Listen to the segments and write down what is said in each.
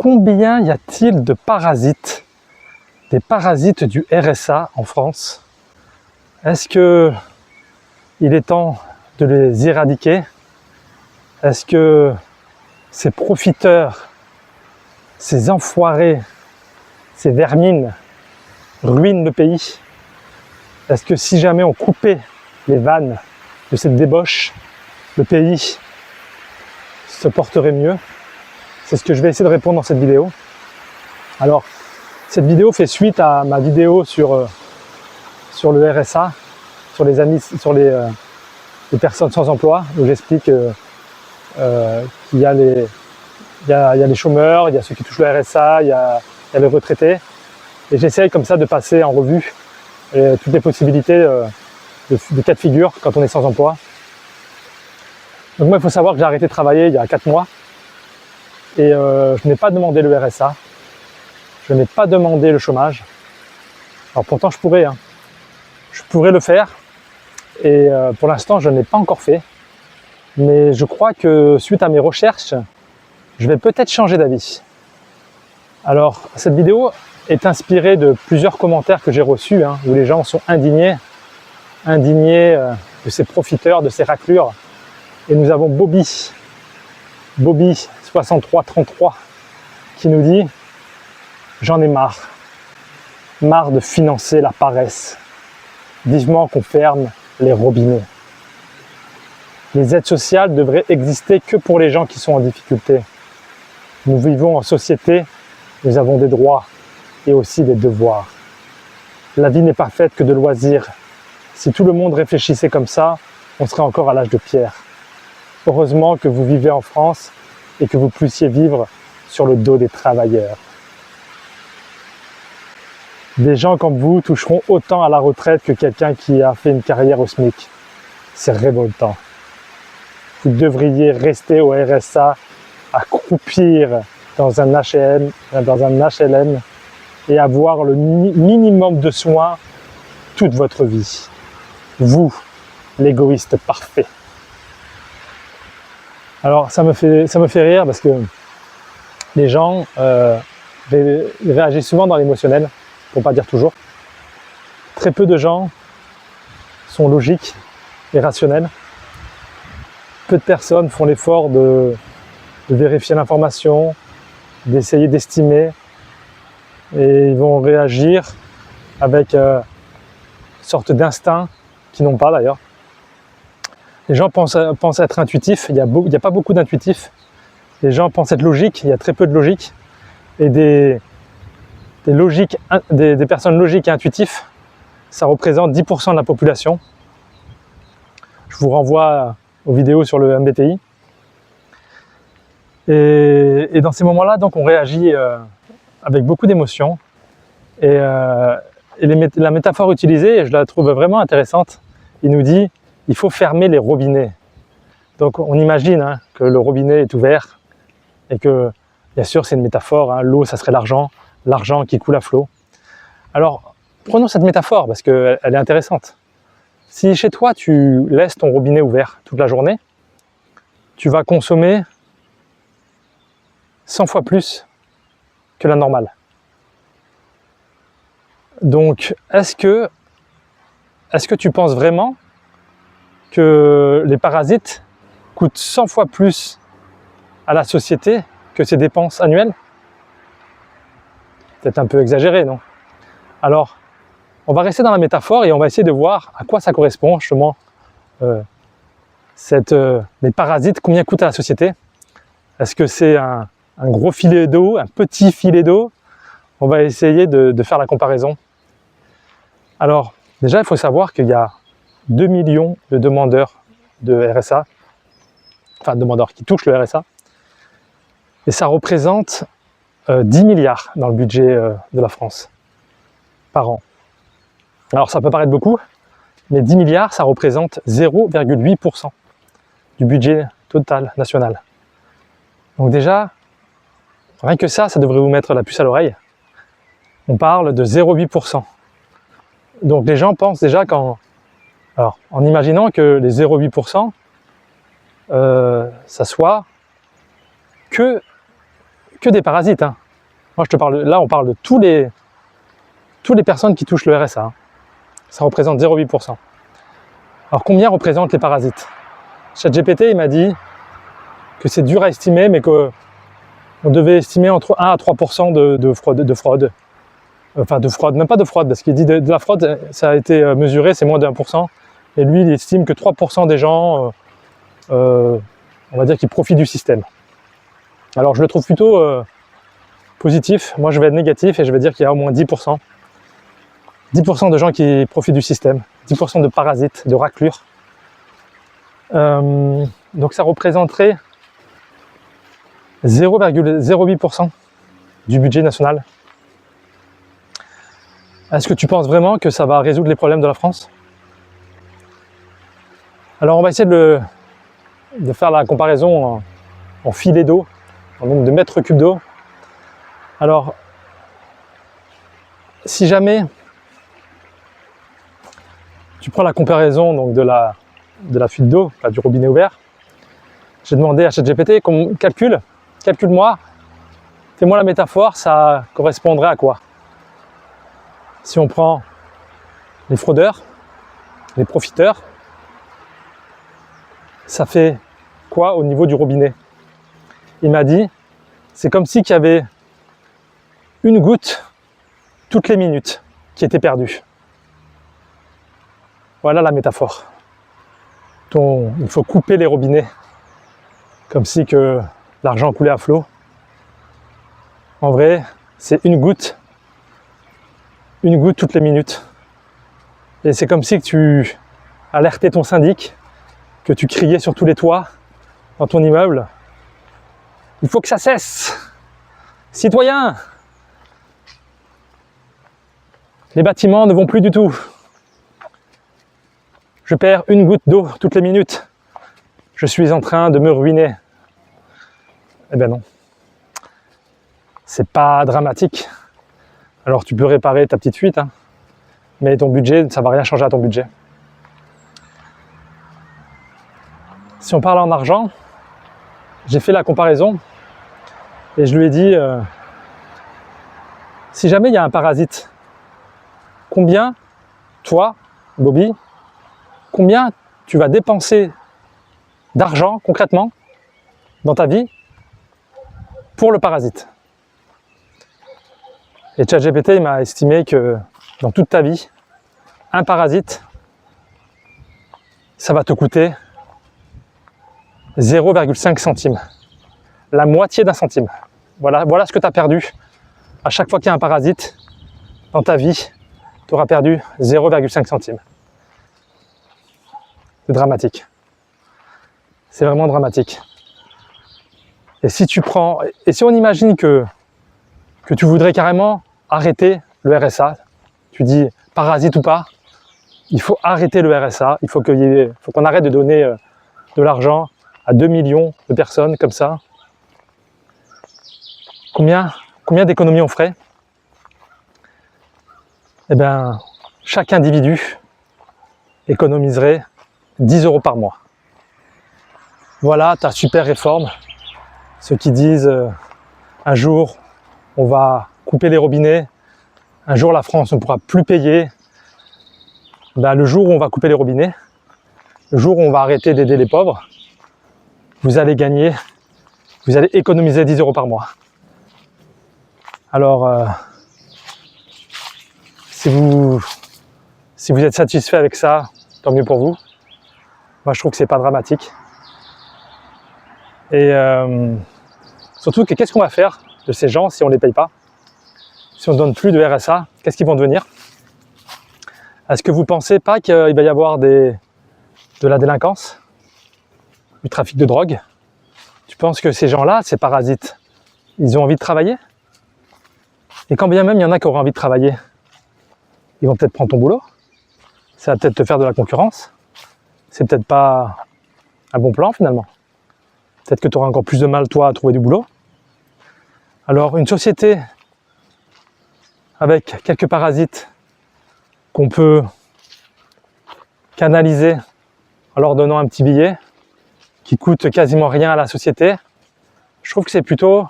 combien y a-t-il de parasites, des parasites du RSA en France? Est-ce que il est temps de les éradiquer? Est-ce que ces profiteurs, ces enfoirés, ces vermines ruinent le pays? Est-ce que si jamais on coupait les vannes de cette débauche, le pays se porterait mieux? C'est ce que je vais essayer de répondre dans cette vidéo. Alors, cette vidéo fait suite à ma vidéo sur le RSA, sur les personnes sans emploi, où j'explique qu'il y a les chômeurs, il y a ceux qui touchent le RSA, il y a les retraités. Et j'essaye comme ça de passer en revue toutes les possibilités de cas de figure quand on est sans emploi. Donc moi, il faut savoir que j'ai arrêté de travailler il y a 4 mois. Et je n'ai pas demandé le RSA. Je n'ai pas demandé le chômage. Alors pourtant, je pourrais. Je pourrais le faire. Et pour l'instant, je ne l'ai pas encore fait. Mais je crois que suite à mes recherches, je vais peut-être changer d'avis. Alors, cette vidéo est inspirée de plusieurs commentaires que j'ai reçus, où les gens sont indignés de ces profiteurs, de ces raclures. Et nous avons Bobby 6333 qui nous dit « J'en ai marre de financer la paresse. Vivement qu'on ferme les robinets. Les aides sociales devraient exister que pour les gens qui sont en difficulté. Nous vivons en société, nous avons des droits et aussi des devoirs. La vie n'est pas faite que de loisirs. Si tout le monde réfléchissait comme ça, on serait encore à l'âge de pierre. Heureusement que vous vivez en France et que vous puissiez vivre sur le dos des travailleurs. Des gens comme vous toucheront autant à la retraite que quelqu'un qui a fait une carrière au SMIC. C'est révoltant. Vous devriez rester au RSA à croupir dans un HLM et avoir le minimum de soins toute votre vie. Vous, l'égoïste parfait. Alors ça me fait rire parce que les gens réagissent souvent dans l'émotionnel, pour pas dire toujours. Très peu de gens sont logiques et rationnels. Peu de personnes font l'effort de vérifier l'information, d'essayer d'estimer, et ils vont réagir avec une sorte d'instinct qu'ils n'ont pas d'ailleurs. Les gens pensent être intuitifs, il n'y a pas beaucoup d'intuitifs. Les gens pensent être logiques, il y a très peu de logique. Et des personnes logiques et intuitifs, ça représente 10% de la population. Je vous renvoie aux vidéos sur le MBTI. Et dans ces moments-là, donc, on réagit avec beaucoup d'émotion. Et la métaphore utilisée, je la trouve vraiment intéressante. Il nous dit, il faut fermer les robinets. Donc on imagine que le robinet est ouvert et que, bien sûr, c'est une métaphore. L'eau, ça serait l'argent qui coule à flot. Alors, prenons cette métaphore parce qu'elle est intéressante. Si chez toi, tu laisses ton robinet ouvert toute la journée, tu vas consommer 100 fois plus que la normale. Donc, est-ce que tu penses vraiment que les parasites coûtent 100 fois plus à la société que ses dépenses annuelles? Peut-être un peu exagéré, non? Alors, on va rester dans la métaphore et on va essayer de voir à quoi ça correspond justement les parasites, combien coûtent à la société. Est-ce que c'est un gros filet d'eau, un petit filet d'eau? On va essayer de faire la comparaison. Alors, déjà, il faut savoir qu'il y a 2 millions de demandeurs de RSA, enfin demandeurs qui touchent le RSA, et ça représente 10 milliards dans le budget de la France par an. Alors ça peut paraître beaucoup, mais 10 milliards, ça représente 0,8% du budget total national. Donc déjà, rien que ça devrait vous mettre la puce à l'oreille. On parle de 0,8%. Donc les gens pensent déjà en imaginant que les 0,8%, ça soit que que des parasites, hein. Moi, je te parle, là, on parle de toutes les personnes qui touchent le RSA, hein. Ça représente 0,8%. Alors, combien représentent les parasites? ChatGPT, il m'a dit que c'est dur à estimer, mais qu'on devait estimer entre 1 à 3% de fraude. Enfin, de fraude, même pas de fraude, parce qu'il dit de la fraude, ça a été mesuré, c'est moins de 1%. Et lui, il estime que 3% des gens, on va dire, qui profitent du système. Alors, je le trouve plutôt positif. Moi, je vais être négatif et je vais dire qu'il y a au moins 10%. 10% de gens qui profitent du système. 10% de parasites, de raclures. Donc, ça représenterait 0,08% du budget national. Est-ce que tu penses vraiment que ça va résoudre les problèmes de la France? Alors, on va essayer de faire la comparaison en filets d'eau, en nombre de mètres cubes d'eau. Alors, si jamais tu prends la comparaison donc, de la fuite d'eau, du robinet ouvert, j'ai demandé à ChatGPT qu'on calcule-moi, fais-moi la métaphore, ça correspondrait à quoi? Si on prend les fraudeurs, les profiteurs, ça fait quoi au niveau du robinet? Il m'a dit, c'est comme si il y avait une goutte toutes les minutes qui était perdue. Voilà la métaphore. Il faut couper les robinets, comme si que l'argent coulait à flot. En vrai, c'est une goutte toutes les minutes. Et c'est comme si que tu alertais ton syndic, que tu criais sur tous les toits dans ton immeuble. Il faut que ça cesse. Citoyens, les bâtiments ne vont plus du tout. Je perds une goutte d'eau toutes les minutes. Je suis en train de me ruiner. Eh bien non. C'est pas dramatique. Alors tu peux réparer ta petite fuite, hein, mais ton budget, ça va rien changer à ton budget. Si on parle en argent, j'ai fait la comparaison et je lui ai dit si jamais il y a un parasite, combien, toi, Bobby, combien tu vas dépenser d'argent concrètement dans ta vie pour le parasite? Et ChatGPT m'a estimé que dans toute ta vie, un parasite, ça va te coûter 0,5 centimes. La moitié d'un centime. Voilà ce que tu as perdu. À chaque fois qu'il y a un parasite dans ta vie, tu auras perdu 0,5 centimes. C'est dramatique. C'est vraiment dramatique. Et si on imagine que tu voudrais carrément arrêter le RSA, tu dis parasite ou pas, il faut arrêter le RSA, il faut qu'on arrête de donner de l'argent à 2 millions de personnes comme ça. Combien d'économies on ferait? Eh bien, chaque individu économiserait 10 € par mois. Voilà ta super réforme. Ceux qui disent un jour on va couper les robinets, un jour la France ne pourra plus payer. Ben, le jour où on va couper les robinets, le jour où on va arrêter d'aider les pauvres, vous allez économiser 10 € par mois. Alors, si vous êtes satisfait avec ça, tant mieux pour vous. Moi, je trouve que c'est pas dramatique. Et surtout, qu'est-ce qu'on va faire de ces gens si on ne les paye pas? Si on ne donne plus de RSA, qu'est-ce qu'ils vont devenir? Est-ce que vous ne pensez pas qu'il va y avoir de la délinquance, du trafic de drogue? Tu penses que ces gens-là, ces parasites, ils ont envie de travailler? Et quand bien même il y en a qui auront envie de travailler, ils vont peut-être prendre ton boulot. Ça va peut-être te faire de la concurrence. C'est peut-être pas un bon plan finalement. Peut-être que tu auras encore plus de mal, toi, à trouver du boulot. Alors, une société avec quelques parasites qu'on peut canaliser en leur donnant un petit billet qui coûte quasiment rien à la société, je trouve que c'est plutôt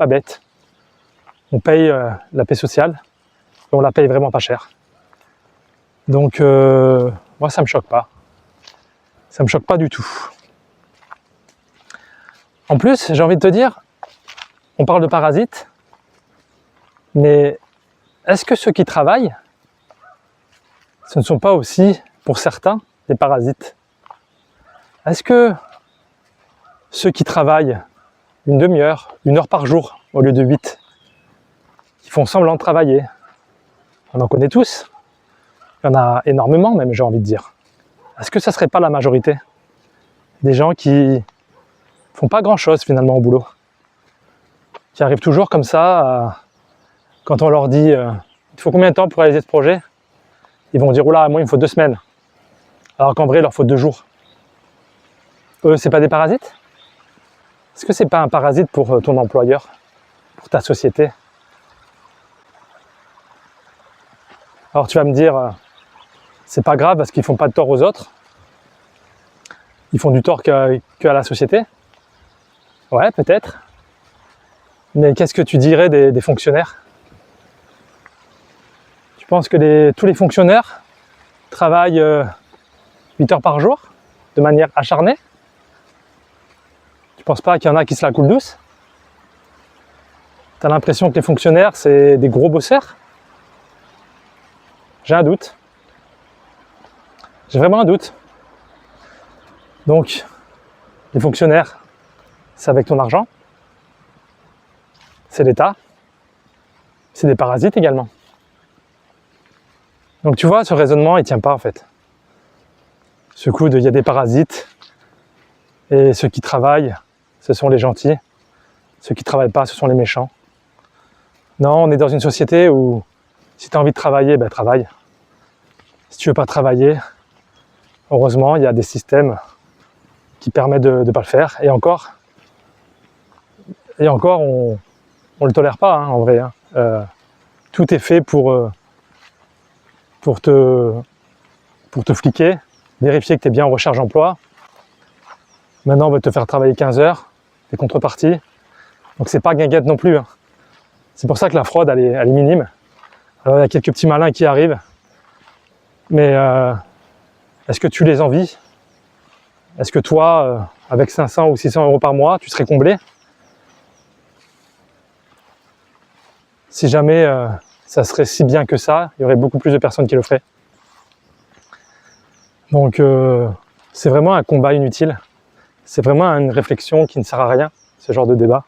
pas bête. On paye la paix sociale, et on la paye vraiment pas cher. Donc, moi, ça me choque pas. Ça me choque pas du tout. En plus, j'ai envie de te dire, on parle de parasites, mais est-ce que ceux qui travaillent, ce ne sont pas aussi, pour certains, des parasites? Est-ce que ceux qui travaillent une demi-heure, 1 heure par jour, au lieu de 8, qui font semblant de travailler, on en connaît tous, il y en a énormément même, j'ai envie de dire. Est-ce que ça ne serait pas la majorité des gens qui font pas grand-chose finalement au boulot, qui arrivent toujours comme ça, quand on leur dit il faut combien de temps pour réaliser ce projet, ils vont dire oula, moi il me faut 2 semaines, alors qu'en vrai il leur faut 2 jours. Eux, c'est pas des parasites? Est-ce que c'est pas un parasite pour ton employeur, pour ta société? Alors tu vas me dire, c'est pas grave parce qu'ils font pas de tort aux autres, ils font du tort qu'à la société. Ouais, peut-être. Mais qu'est-ce que tu dirais des fonctionnaires? Tu penses que tous les fonctionnaires travaillent 8 heures par jour, de manière acharnée? Tu penses pas qu'il y en a qui se la coulent douce? Tu as l'impression que les fonctionnaires, c'est des gros bosseurs? J'ai un doute. J'ai vraiment un doute. Donc, les fonctionnaires, c'est avec ton argent, c'est l'État, c'est des parasites également. Donc tu vois, ce raisonnement, il ne tient pas en fait. Ce coup de il y a des parasites, et ceux qui travaillent, ce sont les gentils, ceux qui ne travaillent pas, ce sont les méchants. Non, on est dans une société où si tu as envie de travailler, ben travaille. Si tu ne veux pas travailler, heureusement, il y a des systèmes qui permettent de ne pas le faire. Et encore, on ne le tolère pas, hein, en vrai. Hein. Tout est fait pour te fliquer, vérifier que tu es bien en recherche d'emploi. Maintenant, on va te faire travailler 15 heures, des contreparties. Donc c'est pas guinguette non plus. Hein. C'est pour ça que la fraude, elle est minime. Alors, il y a quelques petits malins qui arrivent. Mais est-ce que tu les envies? Est-ce que toi, avec 500 ou 600 euros par mois, tu serais comblé? Si jamais ça serait si bien que ça, il y aurait beaucoup plus de personnes qui le feraient. Donc c'est vraiment un combat inutile. C'est vraiment une réflexion qui ne sert à rien, ce genre de débat.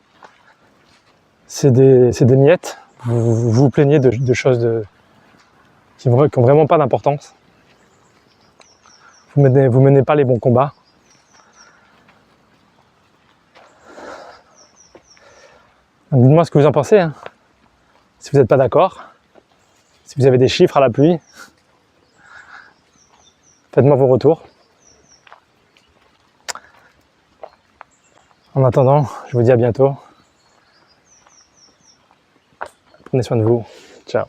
C'est des miettes. Vous vous plaignez de choses qui n'ont vraiment pas d'importance. Vous menez pas les bons combats. Dites-moi ce que vous en pensez. Hein. Si vous n'êtes pas d'accord, si vous avez des chiffres à l'appui, faites-moi vos retours. En attendant, je vous dis à bientôt. Prenez soin de vous. Ciao.